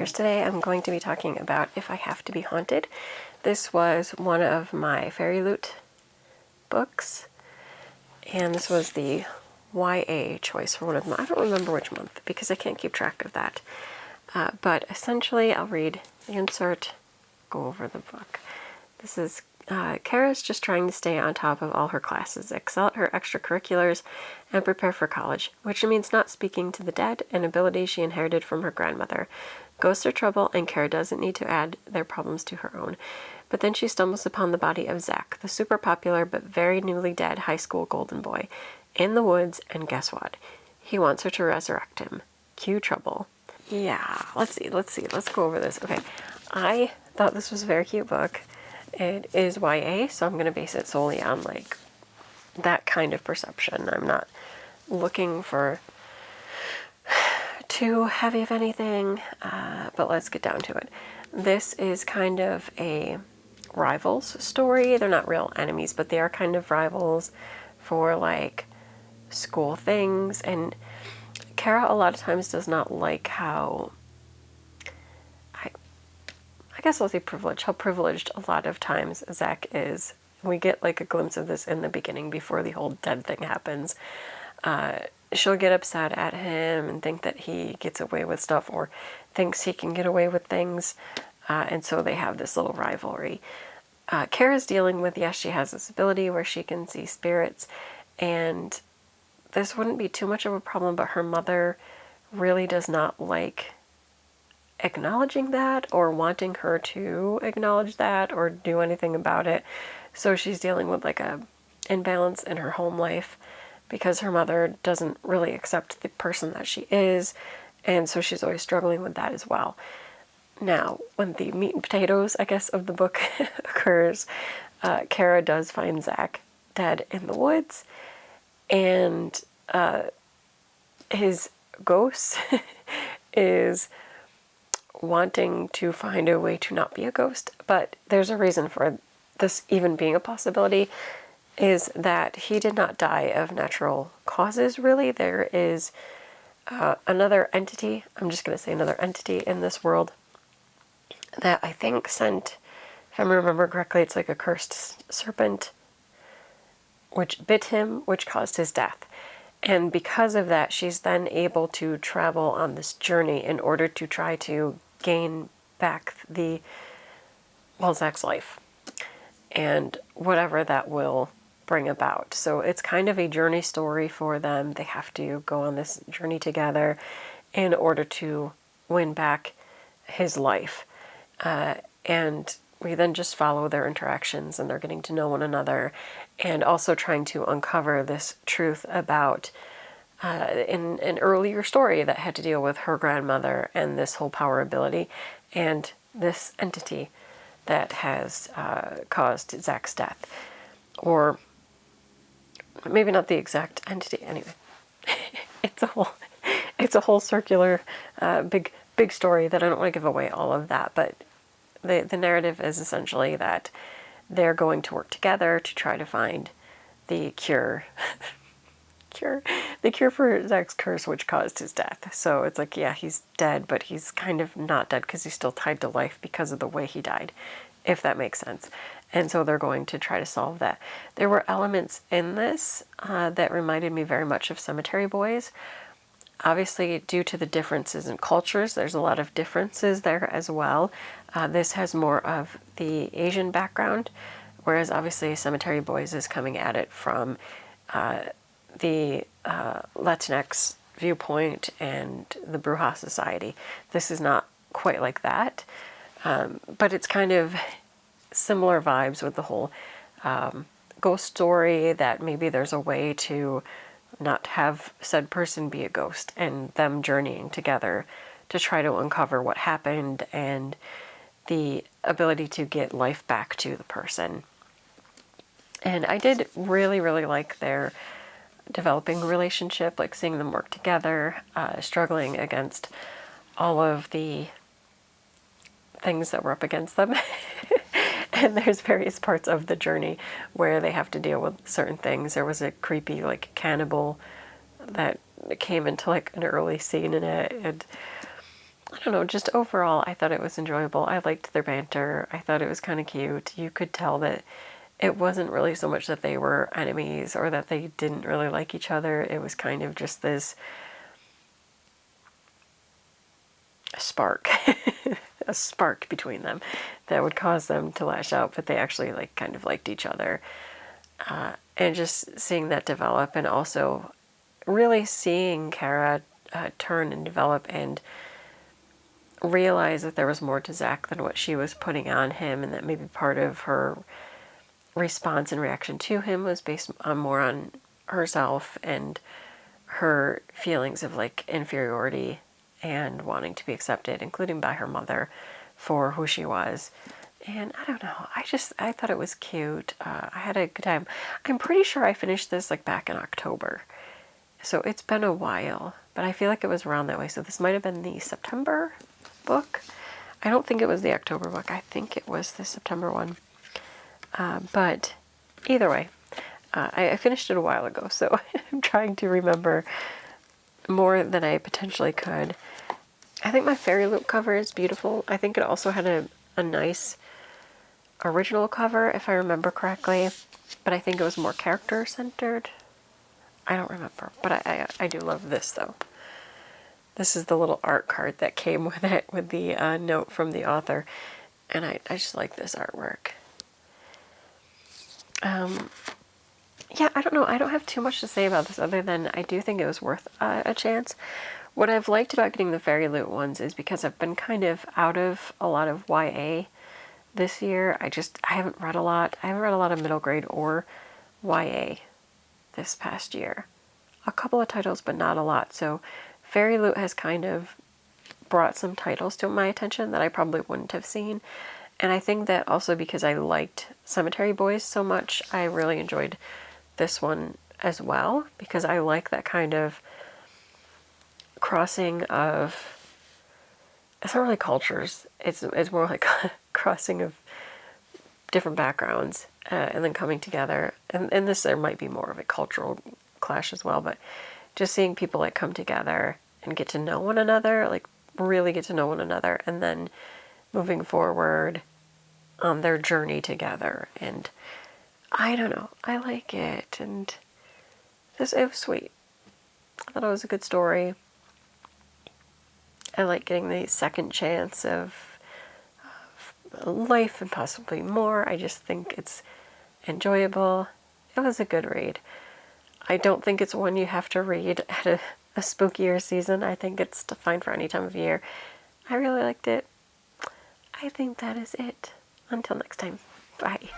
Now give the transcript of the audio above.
listeners. Today I'm going to be talking about If I Have to Be Haunted. This was one of my Fairy Loot books, and this was the YA choice for one of them. I don't remember which month because I can't keep track of that. But essentially, I'll read the insert, go over the book. This is Kara's just trying to stay on top of all her classes, excel at her extracurriculars, and prepare for college, which means not speaking to the dead, an ability she inherited from her grandmother. Ghosts are trouble, and Kara doesn't need to add their problems to her own. But then she stumbles upon the body of Zach, the super popular but very newly dead high school golden boy, in the woods, and guess what? He wants her to resurrect him. Cue trouble. Yeah, let's go over this. Okay, I thought this was a very cute book. It is YA, so I'm going to base it solely on, like, that kind of perception. I'm not looking for too heavy of anything, but let's get down to it. This is kind of a rivals story. They're not real enemies, but they are kind of rivals for, like, school things, and Kara a lot of times does not like how, I guess I'll say privileged, how privileged a lot of times Zach is. We get like a glimpse of this in the beginning before the whole dead thing happens. She'll get upset at him and think that he gets away with stuff or thinks he can get away with things. And so they have this little rivalry. Kara's dealing with, yes, she has this ability where she can see spirits, and this wouldn't be too much of a problem, but her mother really does not like acknowledging that or wanting her to acknowledge that or do anything about it. So she's dealing with like a imbalance in her home life because her mother doesn't really accept the person that she is, and so she's always struggling with that as well. Now, when the meat and potatoes, I guess, of the book occurs, Kara does find Zach dead in the woods, and his ghost is wanting to find a way to not be a ghost, but there's a reason for this even being a possibility, is that he did not die of natural causes, really. There is another entity, I'm just going to say another entity in this world that I think sent, if I remember correctly, it's like a cursed serpent, which bit him, which caused his death. And because of that, she's then able to travel on this journey in order to try to gain back Zach's life and whatever that will bring about. So it's kind of a journey story for them. They have to go on this journey together in order to win back his life. And we then just follow their interactions, and they're getting to know one another and also trying to uncover this truth about in an earlier story that had to deal with her grandmother and this whole power ability and this entity that has caused Zach's death. Or maybe not the exact entity. Anyway, it's a whole circular big story that I don't want to give away all of that, but the narrative is essentially that they're going to work together to try to find the cure for Zach's curse, which caused his death. So it's like, yeah, he's dead, but he's kind of not dead because he's still tied to life because of the way he died, if that makes sense. And so they're going to try to solve that. There were elements in this that reminded me very much of Cemetery Boys. Obviously, due to the differences in cultures, there's a lot of differences there as well. This has more of the Asian background, whereas obviously Cemetery Boys is coming at it from the Latinx viewpoint and the Bruja society. This is not quite like that, but it's kind of similar vibes with the whole ghost story, that maybe there's a way to not have said person be a ghost, and them journeying together to try to uncover what happened and the ability to get life back to the person. And I did really, really like their developing relationship, like seeing them work together, struggling against all of the things that were up against them. And there's various parts of the journey where they have to deal with certain things. There was a creepy, like, cannibal that came into, like, an early scene in it. And I don't know, just overall, I thought it was enjoyable. I liked their banter. I thought it was kind of cute. You could tell that it wasn't really so much that they were enemies or that they didn't really like each other. It was kind of just this spark, a spark between them that would cause them to lash out, but they actually like kind of liked each other. And just seeing that develop, and also really seeing Kara turn and develop and realize that there was more to Zach than what she was putting on him, and that maybe part of her response and reaction to him was based on more on herself and her feelings of like inferiority and wanting to be accepted, including by her mother, for who she was. And I don't know, I thought it was cute. I had a good time. I'm pretty sure I finished this like back in October, so it's been a while, but I feel like it was around that way. So this might have been the September book. I don't think it was the October book. I think it was the September one. But either way, I finished it a while ago, so I'm trying to remember more than I potentially could. I think my Fairy Loop cover is beautiful. I think it also had a nice original cover, if I remember correctly, but I think it was more character-centered. I don't remember, but I do love this, though. This is the little art card that came with it, with the note from the author, and I just like this artwork. Yeah, I don't know. I don't have too much to say about this other than I do think it was worth a chance. What I've liked about getting the Fairy Loot ones is because I've been kind of out of a lot of YA this year. I haven't read a lot. I haven't read a lot of middle grade or YA this past year. A couple of titles, but not a lot. So Fairy Loot has kind of brought some titles to my attention that I probably wouldn't have seen. And I think that also because I liked Cemetery Boys so much, I really enjoyed this one as well, because I like that kind of crossing of, it's not really cultures, it's more like a crossing of different backgrounds and then coming together. And this, there might be more of a cultural clash as well, but just seeing people like come together and get to know one another, like really get to know one another, and then moving forward on their journey together. And I don't know, I like it, and it was sweet. I thought it was a good story. I like getting the second chance of life and possibly more. I just think it's enjoyable. It was a good read. I don't think it's one you have to read at a spookier season. I think it's fine for any time of year. I really liked it. I think that is it. Until next time. Bye.